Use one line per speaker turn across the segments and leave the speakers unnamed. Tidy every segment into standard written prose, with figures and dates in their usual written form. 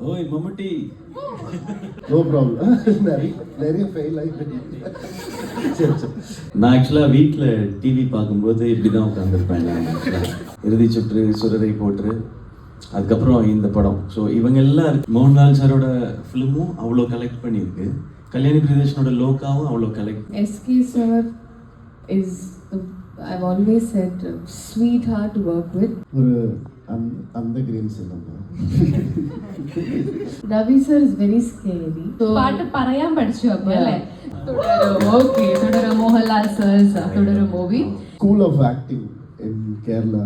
ஓய் Mammootty.
No problem. நிறைய fail ஆகிட்டு. சரி சரி.
நான் ஆக்சுவலாக வீட்டில் டிவி பார்க்கும்போது இப்படி தான் உட்காந்துருப்பேன். நான் இறுதி சுற்று, சுரரை போற்று, அதுக்கப்புறம் இந்த படம். ஸோ இவங்க எல்லாம் மோகன்லால் சாரோட ஃபிலிமும் அவ்வளோ கலெக்ட் பண்ணியிருக்கு. கல்யாணி பிரதேஷனோட லோக்காவும் அவ்வளோ collect.
SK sir is I've always said sweetheart to work with.
ஒரு அந்த green cinema.
Ravi sir is very scary.
പാട്ട് പറയാൻ പഠിച്ചു അപ്പോൾ അല്ലേ? Okay, Thudarum Mohanlal sir's Thudarum movie.
School of acting in Kerala.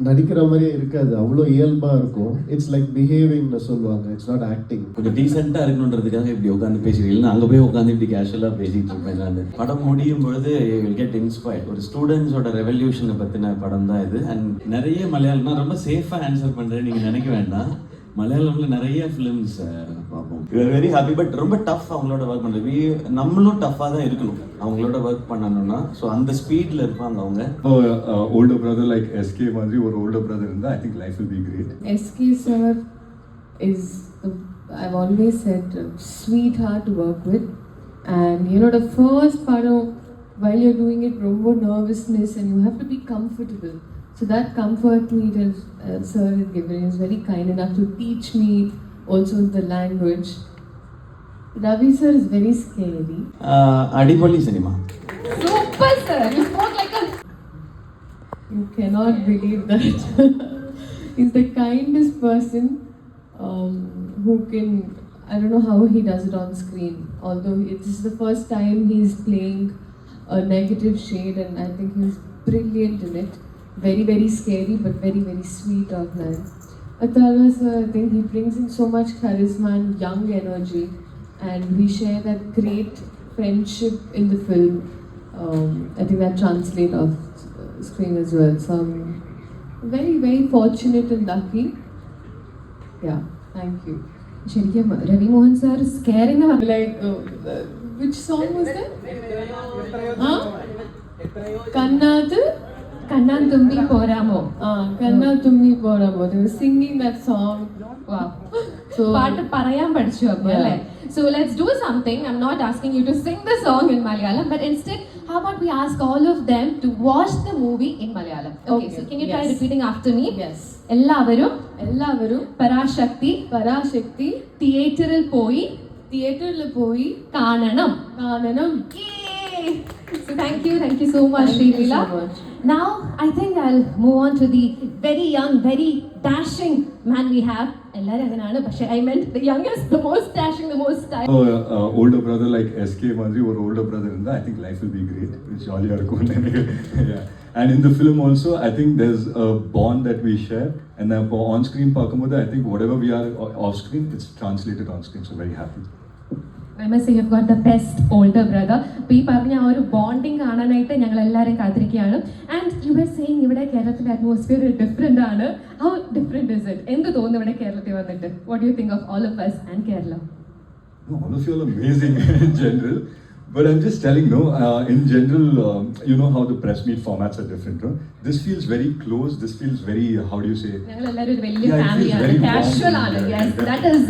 நடிக்கிற மாதிரியே இருக்காது, அவ்வளோ இயல்பாக இருக்கும். இட்ஸ் லைக் பிஹேவிங்னு சொல்லுவாங்க, இட்ஸ் நாட் ஆக்டிங்.
கொஞ்சம் டீசெண்டாக இருக்கணுன்றதுக்காக இப்படி உட்காந்து பேசுறீங்க. அங்கே போய் உட்காந்து இப்படி கேஷுவலாக பேசிட்டு இருப்பேன் நான். படம் முடியும் பொழுது வில் கெட் இன்ஸ்பயர்ட். ஒரு ஸ்டூடெண்ட்ஸோட ரெவல்யூஷனை பற்றின படம் தான் இது. அண்ட் நிறைய மலையாளம், நான் ரொம்ப சேஃபாக ஆன்சர் பண்ணுறேன், நீங்கள் நினைக்க வேண்டாம். மலையாளமில் நிறைய ஃபிலிம்ஸ் பார்ப்போம். We are very happy. But ரொம்ப டஃப் அவங்களோட ஒர்க் பண்ணுறது. நம்மளும் டஃப்பாக தான் இருக்கணும் அவங்களோட ஒர்க் பண்ணணும்னா. ஸோ அந்த ஸ்பீடில் இருப்பாங்க அவங்க.
ஓல்டர் பிரதர் லைக் எஸ்கே மாதிரி ஒரு ஓல்டர் பிரதர் இருந்தால் I think life will be great.
SK sir is I've always said sweetheart to work with. And you know, the first part of while you're doing it, ரொம்ப nervousness and you have to be comfortable. So that comfort me that sir had given. He was very kind enough to teach me also the language. Ravi sir is very scary.
அடிபொலி cinema.
Super sir, you spoke like a...
You cannot believe that. He's the kindest person who can, I don't know how he does it on screen. Although it is the first time he's playing a negative shade, and I think he's brilliant in it. Very, very scary, but very, very sweet of man. Atharva sir, I think he brings in so much charisma and young energy, and we share that great friendship in the film. I think that translates off screen as well. So I'm very, very fortunate and lucky. Yeah, thank you.
ശരിക്കും Ravi Mohan sir scaring
Like, which song was that? Huh? Kannadu?
കണ്ണാൻ തുമ്പി പോരാമോ.
Kanna Tummi Poramo. They were singing that song. Wow. So
പാട്ട് പറയാൻ പഠിച്ചു അപ്പോൾ അല്ലേ? So let's do something. I'm not asking you to sing the song in Malayalam, but instead, how about we ask all of them to watch the movie in Malayalam? Okay, so can you try
Yes.
repeating after me?
Yes.
എല്ലാവരും
പരാശക്തി
തിയേറ്ററിൽ പോയി
പോയി
കാണണം. Yay! So thank you so much, Shrila. Now I think I'll move on to the very young, very dashing man we have. എല്ലാവരും അങ്ങനെയാണ്, പക്ഷേ I meant the youngest, the most dashing, the most style.
Older brother like SK மாதிரி ஒரு older brother இருந்தால் I think life will be great. ஜாலியாக இருக்கும் எனக்கு. And in the film also, I think there's a bond that we share. And on screen பார்க்கும்போது I think whatever we are off screen, it's translated on screen. So very happy.
I must say you've got the best older brother. ഇപ്പോൾ ഈ പറഞ്ഞ ആ ഒരു bonding കാണാനായിട്ട് ഞങ്ങൾ എല്ലാവരും കാത്തിരിക്കുകയാണ്. ആൻഡ് യു ആർ സെയിങ് ഇവിടെ കേരളത്തിലെ അറ്റ്മോസ്ഫിയർ ഡിഫറെൻ്റ് ആണ്. How different is it? എന്ത് തോന്നുന്നു ഇവിടെ കേരളത്തിൽ വന്നിട്ട്? What you think of all of us and Kerala?
No, all of you are amazing in general. But I'm just telling, in general, you know how the press meet formats are different. No? This feels very close. This feels very, how do you say?
ഞങ്ങൾ എല്ലാവരും ഒരു വലിയ
Yeah, it feels
ഫാമിലിയാണ്,
very
casual
warm.
ആണ്.
Yeah,
Yes, that is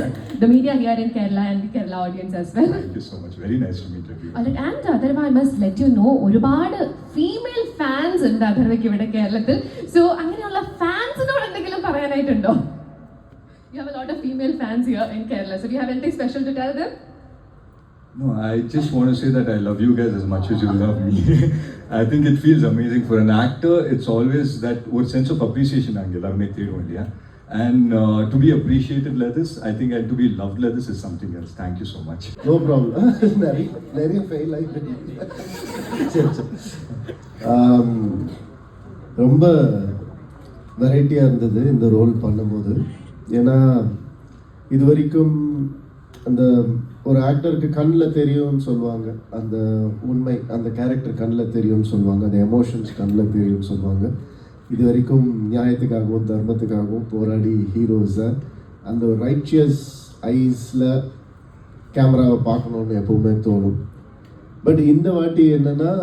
the media here in Kerala and the Kerala audience as well.
Thank you so much. Very nice to meet everyone.
Alright, and Atharva, I must let you know, ഒരുപാട് female fans ഉണ്ട് അഥർവയ്ക്ക് ഇവിടെ കേരളത്തിൽ. So അങ്ങനെയുള്ള ഫാൻസിനോട് എന്തെങ്കിലും പറയാനായിട്ടുണ്ടോ? You have a lot of female fans here in Kerala. So do you have anything special to tell them?
No, I just want to say that I love you guys as much as you love me. I think it feels amazing. For an actor, it's always that sense of appreciation angle. I make it only, yeah? And to be appreciated like this, I think, and to be loved like this is something else. Thank you so much.
No problem. நிறைய fail ஆகிட்டு. சரி சரி. ரொம்ப வெரைட்டியாக இருந்தது இந்த role பண்ணும்போது. ஏன்னா இது வரைக்கும் அந்த ஒரு ஆக்டருக்கு கண்ணில் தெரியும்னு சொல்லுவாங்க, அந்த உண்மை அந்த கேரக்டர் கண்ணில் தெரியும்னு சொல்லுவாங்க, அந்த எமோஷன்ஸ் கண்ணில் தெரியும்னு சொல்லுவாங்க. இது வரைக்கும் நியாயத்துக்காகவும் தர்மத்துக்காகவும் போராடி ஹீரோஸை அந்த ஒரு ரைச்சியஸ் ஐஸில் கேமராவை பார்க்கணுன்னு எப்பவுமே தோணும். பட் இந்த வாட்டி என்னென்னா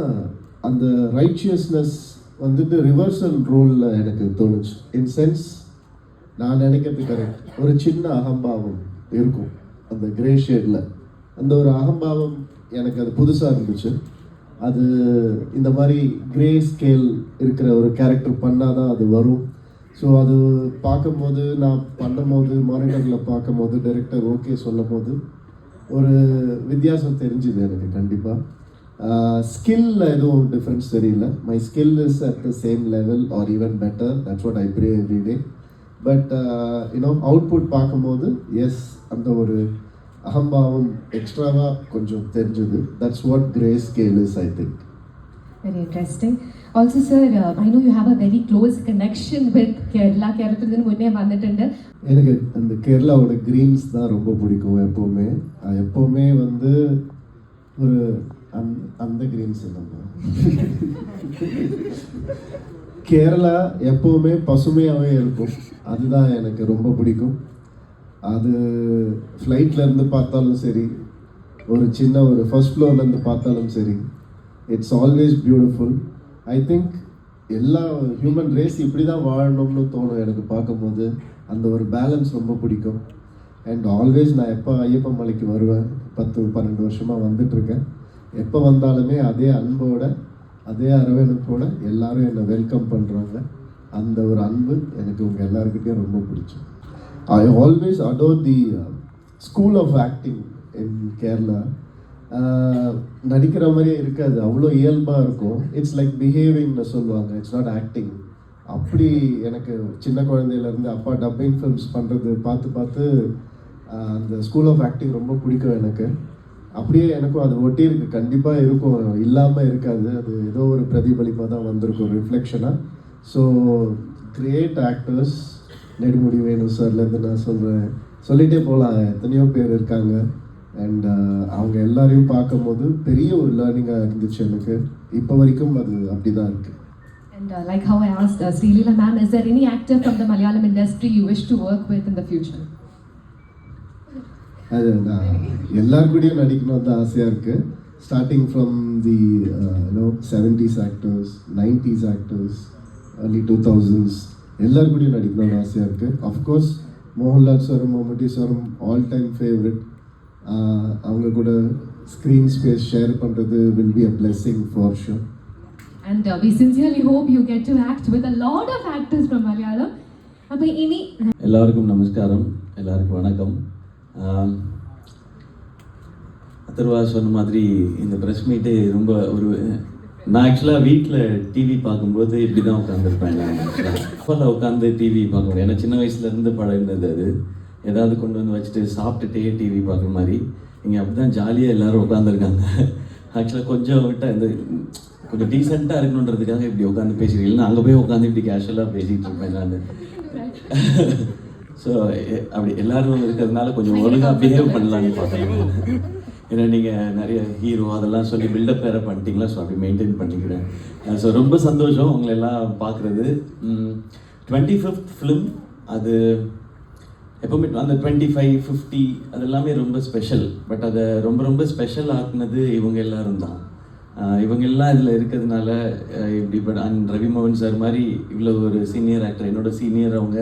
அந்த ரைச்சியஸ்னஸ் வந்துட்டு ரிவர்சல் ரோலில் எனக்கு தோணுச்சு. இன் சென்ஸ் நான் நினைக்கிறது கரெக்ட். ஒரு சின்ன அகம்பாவம் இருக்கும் அந்த கிரே ஷேடில். அந்த ஒரு அகம்பாவம் எனக்கு அது புதுசாக இருந்துச்சு. அது இந்த மாதிரி கிரே ஸ்கேல் இருக்கிற ஒரு கேரக்டர் பண்ணால் தான் அது வரும். ஸோ அது பார்க்கும்போது, நான் பண்ணும்போது, மானிட்டரில் பார்க்கும்போது, டைரக்டர் ஓகே சொல்லும் போது ஒரு வித்தியாசம் தெரிஞ்சுது எனக்கு கண்டிப்பாக. ஸ்கில்ல எதுவும் டிஃப்ரென்ஸ் தெரியல. My skill is at the same level or even better. That's what I pray every day. But you know output பார்க்கும்போது எஸ், அந்த ஒரு அகம்பாவம் எக்ஸ்ட்ராவாக கொஞ்சம் தெரிஞ்சுது. That's what grey scale is, I think.
Very interesting. Also, sir, I know you have a very close connection with Kerala. Kerala முன்னே வந்துட்டு.
எனக்கு அந்த கேரளாவோட க்ரீன்ஸ் தான் ரொம்ப பிடிக்கும். எப்போவுமே வந்து ஒரு அந்த க்ரீன்ஸ் இல்லைங்க, கேரளா எப்போவுமே பசுமையாகவே இருக்கும். அதுதான் எனக்கு ரொம்ப பிடிக்கும். அது ஃப்ளைட்டில் இருந்து பார்த்தாலும் சரி, ஒரு சின்ன ஒரு ஃபர்ஸ்ட் ஃப்ளோர்லேருந்து பார்த்தாலும் சரி, it's always beautiful. I think எல்லா ஹியூமன் ரேஸ் இப்படி தான் வாழணும்னு தோணும் எனக்கு பார்க்கும்போது. அந்த ஒரு பேலன்ஸ் ரொம்ப பிடிக்கும். அண்ட் ஆல்வேஸ் நான் எப்போ ஐயப்ப மலைக்கு வருவேன், 10-12 வருஷமாக வந்துட்டுருக்கேன். எப்போ வந்தாலுமே அதே அன்போட, அதே அரவணைப்போட எல்லாரும் என்னை வெல்கம் பண்ணுறாங்க. அந்த ஒரு அன்பு எனக்கு உங்கள் எல்லாருக்கிட்டையும் ரொம்ப பிடிக்கும். I always adore the school of acting in Kerala. நடிக்கிற மாதிரியே இருக்காது, அவ்வளோ இயல்பாக இருக்கும். இட்ஸ் லைக் பிஹேவிங்னு சொல்லுவாங்க, இட்ஸ் நாட் ஆக்டிங். அப்படி எனக்கு சின்ன குழந்தையிலேருந்து அப்பா டப்பிங் ஃபிலிம்ஸ் பண்ணுறது பார்த்து அந்த ஸ்கூல் ஆஃப் ஆக்டிங் ரொம்ப பிடிக்கும் எனக்கு. அப்படியே எனக்கும் அது ஒட்டி இருக்கு, கண்டிப்பாக இருக்கும், இல்லாமல் இருக்காது. அது ஏதோ ஒரு பிரதிபலிப்பாக தான் வந்திருக்கும், ரிஃப்ளெக்ஷனாக. ஸோ கிரேட் ஆக்டர்ஸ், நெடுமுடி வேணு சார்லேருந்து நான் சொல்லிகிட்டே போகலாம், எத்தனையோ பேர் இருக்காங்க. அண்ட் அவங்க எல்லாரையும் பார்க்கும்போது பெரிய ஒரு லேர்னிங்காக இருந்துச்சு எனக்கு. இப்போ வரைக்கும் அது அப்படி தான் இருக்குது.
And like how I asked Srilila ma'am, is there any actor from the Malayalam industry you wish to work with in the future?
அது நான் எல்லாருக்கூடையும் நடிக்கணும் தான் ஆசையாக இருக்குது. Starting from the 70s actors, 90s actors, early 2000s எல்லாருக்கூடையும் நடிக்கணும்னு ஆசையாக இருக்குது. Of course Mohanlal சாரும் மம்முட்டி சாரும் ஆல் டைம் ஃபேவரட். அவங்க கூட ஸ்க்ரீன் ஸ்பேஸ் ஷேர் பண்ணுறது will be a blessing for sure.
And we sincerely hope you get to act with a lot of actors from Malayalam. அப்போ இனி
எல்லாருக்கும் நமஸ்காரம், எல்லாருக்கும் வணக்கம். அதர்வா சொன்ன மாதிரி இந்த ப்ரெஸ் மீட்டு ரொம்ப ஒரு, நான் ஆக்சுவலாக வீட்டில் டிவி பார்க்கும்போது இப்படி தான் உட்காந்துருப்பேன். நான் ஆக்சுவலாக உட்காந்து டிவி பார்க்க முடியும். ஏன்னா சின்ன வயசுலேருந்து பழகினது அது. ஏதாவது கொண்டு வந்து வச்சுட்டு சாப்பிட்டுட்டே டிவி பார்க்குற மாதிரி. இங்கே அப்படி தான் ஜாலியாக எல்லோரும் உட்காந்துருக்காங்க. ஆக்சுவலாக கொஞ்சம் விட்டால் இந்த கொஞ்சம் டீசெண்டாக இருக்கணுன்றதுக்காக இப்படி உட்காந்து பேசுகிறீங்க. இல்லைன்னா அங்கே போய் உட்காந்து இப்படி கேஷுவலாக பேசிகிட்டு இருப்பேன் நான். ஸோ அப்படி எல்லோரும் இருக்கிறதுனால கொஞ்சம் ஒழுங்காக பிஹேவ் பண்ணலான்னு பார்த்தேன். ஏன்னா நீங்கள் நிறைய ஹீரோ அதெல்லாம் சொல்லி பில்டப் வேறு பண்ணிட்டீங்களா, ஸோ அப்படி மெயின்டைன் பண்ணிக்கிறேன். ஸோ ரொம்ப சந்தோஷம் உங்களை எல்லாம் பார்க்குறது. 25th ஃபிலிம், அது எப்போவுமே அந்த 25, 50 அது எல்லாமே ரொம்ப ஸ்பெஷல். பட் அதை ரொம்ப ரொம்ப ஸ்பெஷல் ஆக்குனது இவங்க எல்லாரும் தான். இவங்க எல்லாம் இதில் இருக்கிறதுனால இப்படி அண்ட் ரவி மோகன் சார் மாதிரி இவ்வளோ ஒரு சீனியர் ஆக்டர், என்னோட சீனியர், அவங்க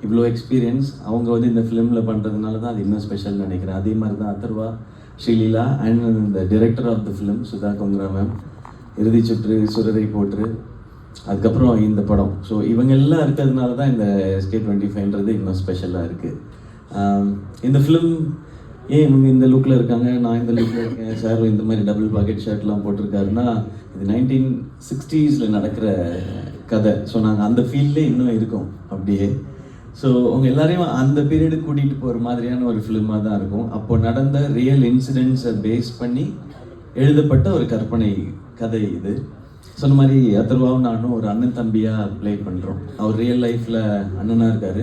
இவ்வளோ எக்ஸ்பீரியன்ஸ் அவங்க வந்து இந்த ஃபிலிமில் பண்ணுறதுனால தான் அது இன்னும் ஸ்பெஷல்னு நினைக்கிறேன். அதே மாதிரி தான் அதர்வா, ஸ்ரீலீலா அண்ட் இந்த director of the film Sudha Kongara ma'am, Irudhi Suttru, சுரரை போற்று, அதுக்கப்புறம் இந்த படம். ஸோ இவங்க எல்லாம் இருக்கிறதுனால தான் இந்த SK25ன்றது இன்னும் ஸ்பெஷலாக இருக்குது. இந்த ஃபிலிம் ஏன் இவங்க இந்த லுக்கில் இருக்காங்க, நான் இந்த லுக்கில் இருக்கேன், சார் இந்த மாதிரி டபுள் பாக்கெட் ஷர்ட்லாம் போட்டிருக்காருன்னா, இது 1960s நடக்கிற கதை. ஸோ நாங்கள் அந்த ஃபீல்ட்லே இன்னும் இருக்கோம் அப்படியே. ஸோ அவங்க எல்லாரையும் அந்த பீரியடுக்கு கூட்டிகிட்டு போகிற மாதிரியான ஒரு ஃபிலிமாக தான் இருக்கும். அப்போ நடந்த ரியல் இன்சிடென்ட்ஸை பேஸ் பண்ணி எழுதப்பட்ட ஒரு கற்பனை கதை இது. சொன்ன மாதிரி அதர்வாவும் நானும் ஒரு அண்ணன் தம்பியாக ப்ளே பண்ணுறோம். அவர் ரியல் லைஃப்பில் அண்ணனாக இருக்கார்,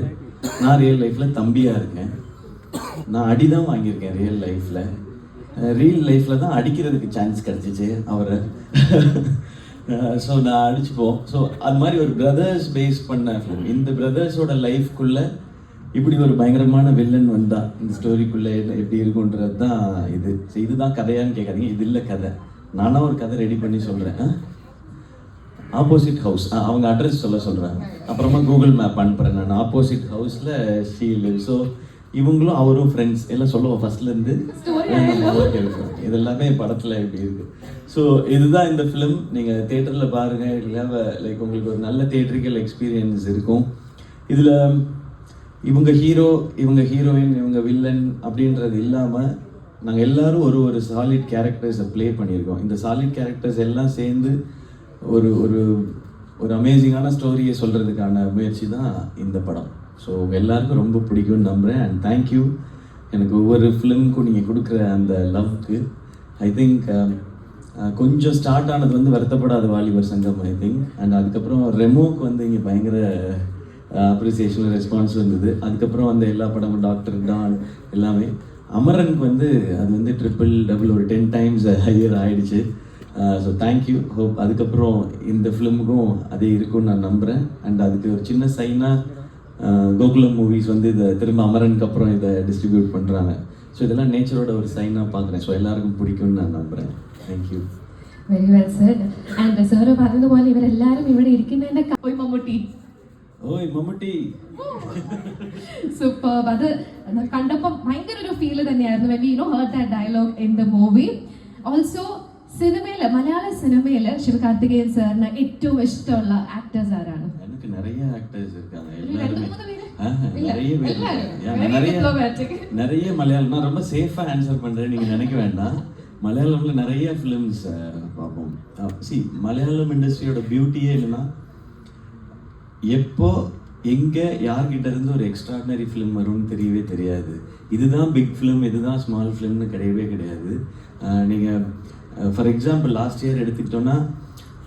நான் ரியல் லைஃப்பில் தம்பியாக இருக்கேன். நான் அடி தான் வாங்கியிருக்கேன் ரியல் லைஃப்பில் தான் அடிக்கிறதுக்கு சான்ஸ் கிடச்சிச்சு அவரை. ஸோ நான் அடிச்சுப்போம். ஸோ அது மாதிரி ஒரு பிரதர்ஸ் பேஸ் பண்ண ஃபிலிம். இந்த பிரதர்ஸோட லைஃப்குள்ளே இப்படி ஒரு பயங்கரமான வில்லன் வந்தா இந்த ஸ்டோரிக்குள்ளே எப்படி இருக்குன்றது தான் இது. ஸோ இதுதான் கதையான்னு கேட்காதீங்க, இது இல்லை கதை. நானாக ஒரு கதை ரெடி பண்ணி சொல்கிறேன். ஆப்போசிட் ஹவுஸ் அவங்க அட்ரஸ் சொல்கிறாங்க, அப்புறமா கூகுள் மேப் அனுப்புகிறேன் நான். ஆப்போசிட் ஹவுஸில் ஷீ லிவ். ஸோ இவங்களும் அவரும் ஃப்ரெண்ட்ஸ் எல்லாம் சொல்லுவோம் ஃபர்ஸ்ட்லேருந்து. இது எல்லாமே படத்தில் இப்படி இருக்குது. ஸோ இதுதான் இந்த ஃபிலிம். நீங்கள் தேட்டரில் பாருங்கள், இல்லை லைக் உங்களுக்கு ஒரு நல்ல தேட்டரிக்கல் எக்ஸ்பீரியன்ஸ் இருக்கும். இதில் இவங்க ஹீரோ, இவங்க ஹீரோயின், இவங்க வில்லன் அப்படின்றது இல்லாமல் நாங்கள் எல்லாரும் ஒரு ஒரு சாலிட் கேரக்டர்ஸை ப்ளே பண்ணியிருக்கோம். இந்த சாலிட் கேரக்டர்ஸ் எல்லாம் சேர்ந்து ஒரு ஒரு ஒரு அமேசிங்கான ஸ்டோரியை சொல்கிறதுக்கான முயற்சி தான் இந்த படம். ஸோ எல்லாருக்கும் ரொம்ப பிடிக்கும்னு நம்புகிறேன். அண்ட் தேங்க்யூ எனக்கு ஒவ்வொரு ஃபிலிமுக்கும் நீங்கள் கொடுக்குற அந்த லவ்க்கு. ஐ திங்க் கொஞ்சம் ஸ்டார்ட் ஆனது வந்து வருத்தப்படாத வாலிபர் சங்கம் ஐ திங்க். அண்ட் அதுக்கப்புறம் ரெமோக்கு வந்து இங்கே பயங்கர அப்ரிசியேஷன் ரெஸ்பான்ஸ் வந்தது. அதுக்கப்புறம் வந்து எல்லா படமும் டாக்டர் டான் எல்லாமே. அமரனுக்கு வந்து அது வந்து ட்ரிபிள் டபுள் ஒரு 10 times ஹையர் ஆயிடுச்சு. So thank you. ஹோப் அதுக்கப்புறம் இந்த ஃபிலிமுக்கும் அதே இருக்கும்னு நான் நம்புகிறேன். அண்ட் அதுக்கு ஒரு சின்ன சைனாக கோகுலம் மூவிஸ் வந்து இதை திரும்ப அமரனுக்கு அப்புறம் இதை டிஸ்ட்ரிபியூட் பண்ணுறாங்க. ஸோ இதெல்லாம் நேச்சரோட ஒரு சைனாக பார்க்குறேன். ஸோ எல்லாருக்கும் பிடிக்கும்னு நான் നമ്പുறேன். Thank you.
Very well said. And sir പറഞ്ഞതുപോലെ ഇവരെല്ലാവരും ഇവിടെ ഇരിക്കുന്നതിന്റെ ഓയ് മമ്മൂട്ടി,
ഓയ് മമ്മൂട്ടി
സൂപ്പർ. അത് കണ്ടപ്പോൾ ഭയങ്കര ഒരു ഫീൽ തന്നെയായിരുന്നു when we heard that dialogue in the movie. Also സിനിമയില്, മലയാള സിനിമയില് ശിവകാർത്തികേയൻ സാറിന് ഏറ്റവും ഇഷ്ടമുള്ള ആക്ടേഴ്സ് ആരാണ്?
எனக்கு நிறைய ஆக்டர்ஸ் இருக்காங்க. நிறைய மலையாளம். நான் ரொம்ப சேஃபா ஆன்சர் பண்றேன், நீங்க நினைக்க வேண்டாம். மலையாளம்ல நிறைய ஃபிலிம்ஸ் பார்ப்போம். சி மலையாளம் இண்டஸ்ட்ரியோட பியூட்டியே என்னன்னா, எப்போ எங்க யார்கிட்ட இருந்து ஒரு எக்ஸ்ட்ராடினரி ஃபிலிம் வரும்னு தெரியவே தெரியாது. இதுதான் பிக் ஃபிலிம், இதுதான் ஸ்மால் ஃபிலிம்னு கிடையவே கிடையாது. நீங்கள் ஃபார் எக்ஸாம்பிள் லாஸ்ட் இயர் எடுத்துக்கிட்டோன்னா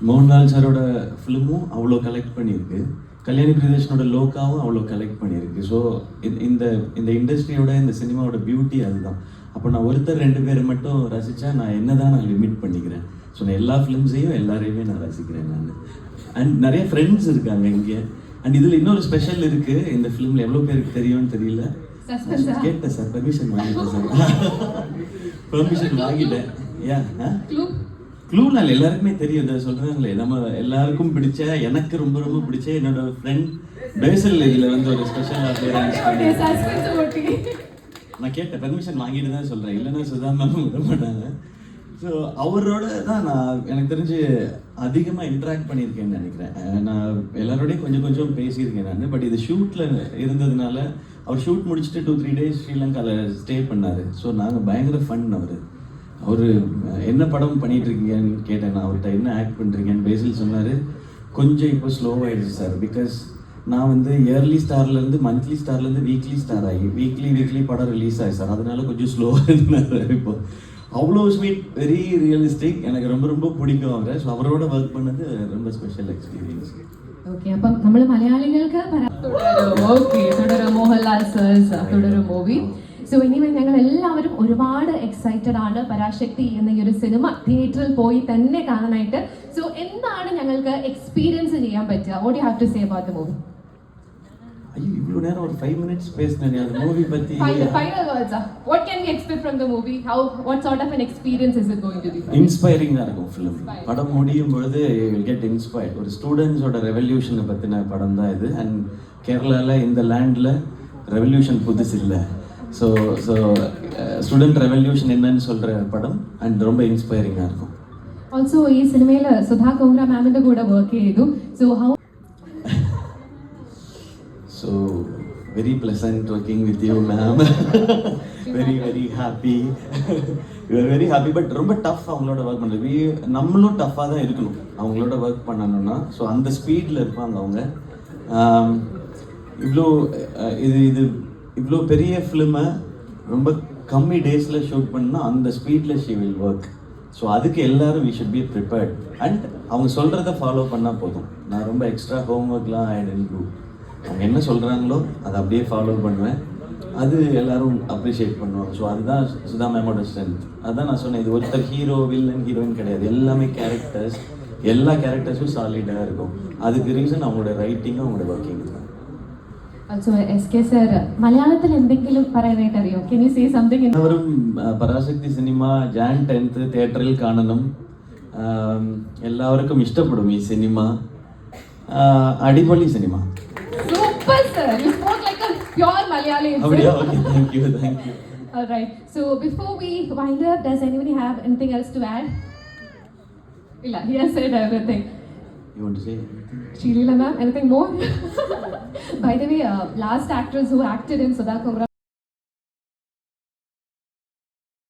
மோகன்லால் சாரோட ஃபிலிமும் அவ்வளோ கலெக்ட் பண்ணியிருக்கு, கல்யாணி பிரியதர்ஷனோட லோக்காவும் அவ்வளோ கலெக்ட் பண்ணியிருக்கு. ஸோ இந்த இந்த இண்டஸ்ட்ரியோட இந்த சினிமாவோட பியூட்டி அதுதான். அப்போ நான் ஒருத்தர் 2 பேரை மட்டும் ரசித்தா நான் என்ன தான் நான் லிமிட் பண்ணிக்கிறேன். ஸோ நான் எல்லா ஃபிலிம்ஸையும் எல்லாரையுமே நான் ரசிக்கிறேன் நான். அண்ட் நிறைய ஃப்ரெண்ட்ஸ் இருக்காங்க இங்கே. அண்ட் இதில் இன்னொரு ஸ்பெஷல் இருக்குது இந்த ஃபிலிமில். எவ்வளோ பேருக்கு தெரியும்னு தெரியல. கேட்டேன் சார், பெர்மிஷன் வாங்கிட்டேன் சார். பெர்மிஷன் வாங்கிட்டேன். ஏன் க்ளூனால் எல்லாருக்குமே தெரியும். இதை சொல்கிறாங்களே, நம்ம எல்லாருக்கும் பிடிச்ச, எனக்கு ரொம்ப ரொம்ப பிடிச்ச என்னோட ஃப்ரெண்ட் பேசல் இதில் வந்து ஒரு ஸ்பெஷல் நான் கேட்டேன், பெர்மிஷன் வாங்கிட்டு தான் சொல்கிறேன், இல்லைன்னா சுதா மேம் விட மாட்டாங்க. ஸோ அவரோட தான் நான் எனக்கு தெரிஞ்சு அதிகமாக இன்ட்ராக்ட் பண்ணியிருக்கேன்னு நினைக்கிறேன். நான் எல்லாரோடையும் கொஞ்சம் கொஞ்சம் பேசியிருக்கேன் நான். பட் இது ஷூட்டில் இருந்ததுனால அவர் ஷூட் முடிச்சுட்டு 2-3 days ஸ்ரீலங்காவில் ஸ்டே பண்ணார். ஸோ நாங்கள் பயங்கர ஃபன். அவர் என்ன படம் பண்ணிட்டு இருக்கீங்கன்னு கேட்டேன் நான் அவர்கிட்ட, என்ன ஆக்ட் பண்ணுறீங்கன்னு. பேசில் சொன்னார், கொஞ்சம் இப்போ ஸ்லோவாகிடுச்சு சார், பிகாஸ் நான் வந்து இயர்லி ஸ்டார்லேருந்து மந்த்லி ஸ்டார்லேருந்து வீக்லி ஸ்டார் ஆகி வீக்லி படம் ரிலீஸ் ஆகி சார், அதனால கொஞ்சம் ஸ்லோவாக இருந்தார். இப்போ அவ்வளோ ஸ்வீட், வெரி ரியலிஸ்டிக். எனக்கு ரொம்ப ரொம்ப பிடிக்கும் அவரை. ஸோ அவரோட ஒர்க் பண்ணது ரொம்ப ஸ்பெஷல் எக்ஸ்பீரியன்ஸ்.
ഓക്കെ, അപ്പം നമ്മൾ മലയാളികൾക്ക് തുടരും മോഹൻലാൽ സേഴ്സ് തുടരും മൂവി. സോ ഇനിവേ ഞങ്ങൾ എല്ലാവരും ഒരുപാട് എക്സൈറ്റഡ് ആണ് പരാശക്തി എന്ന ഈ ഒരു സിനിമ തിയേറ്ററിൽ പോയി തന്നെ കാണാനായിട്ട്. സോ എന്താണ് ഞങ്ങൾക്ക് എക്സ്പീരിയൻസ് ചെയ്യാൻ പറ്റുക? What you have to say about the movie?
ஐயோ இவ்வளோ நேரம் ஒரு 5 minutes பேசினேன் அந்த மூவி பற்றி.
Final words. What can we expect from the movie? What sort of an experience is it going to be?
இன்ஸ்பைரிங்காக இருக்கும் ஃபிலிம். படம் முடியும் பொழுது you will get inspired. ஒரு ஸ்டூடெண்ட்ஸோட ரெவல்யூஷனை பற்றின படம் தான் இது. அண்ட் கேரளாவில் இந்த லேண்டில் ரெவல்யூஷன் புதுசு இல்லை. ஸோ ஸ்டூடெண்ட் ரெவல்யூஷன் என்னன்னு சொல்கிற படம். அண்ட் ரொம்ப இன்ஸ்பைரிங்காக இருக்கும்.
Also ഈ സിനിമയിൽ സുധാ കോംഗ്ര മാമിൻ്റെ കൂടെ വർക്ക് ചെയ്തു. So how?
So very pleasant working with you ma'am. very happy. We are very happy. But ரொம்ப டஃப் அவங்களோட ஒர்க் பண்ணுறது. நம்மளும் டஃப்பாக தான் இருக்கணும் அவங்களோட ஒர்க் பண்ணணும்னா. ஸோ அந்த ஸ்பீடில் இருப்பாங்க அவங்க. இவ்வளோ பெரிய ஃபிலிமை ரொம்ப கம்மி டேஸில் ஷூட் பண்ணால் அந்த ஸ்பீடில் ஷி வில் ஒர்க். ஸோ அதுக்கு எல்லாரும் we should be prepared. And அவங்க சொல்கிறத ஃபாலோ பண்ணால் போதும். நான் ரொம்ப எக்ஸ்ட்ரா ஹோம் ஒர்க்லாம் ஐ டென்ட் டூ. அவங்க என்ன சொல்கிறாங்களோ அதை அப்படியே ஃபாலோ பண்ணுவேன். அது எல்லாரும் அப்ரிஷியேட் பண்ணுவாங்க. ஸோ அதுதான் சுதா மேமோட ஸ்ட்ரென்த். அதுதான் நான் சொன்னேன், இது ஒருத்தர் ஹீரோ வில்லன் ஹீரோயின் கிடையாது, எல்லாமே கேரக்டர்ஸ். எல்லா கேரக்டர்ஸும் சாலிடாக இருக்கும். அதுக்கு ரீசன் அவங்களோட ரைட்டிங்கும் அவங்களோட ஒர்க்கிங் தான்.
Also SK sir, മലയാളത്തിൽ എന്തെങ്കിലും പറയാനായിട്ട് അറിയോ? Can you say something in?
എല്ലാവരും പരാശക്തി സിനിമ Jan 10th തിയേറ്ററിൽ കാണണം. എല്ലാവർക്കും ഇഷ്ടപ്പെടും ഈ സിനിമ. അടിപൊളി cinema.
Super, sir. You spoke like a pure Malayali.
அப்படியா? Okay, thank you.
All right. So before we wind up, does anybody have anything else to add? Illa, he has said everything.
You want to say?
Srilila ma'am, anything more? By the way, last actress who acted in Sudha Kumar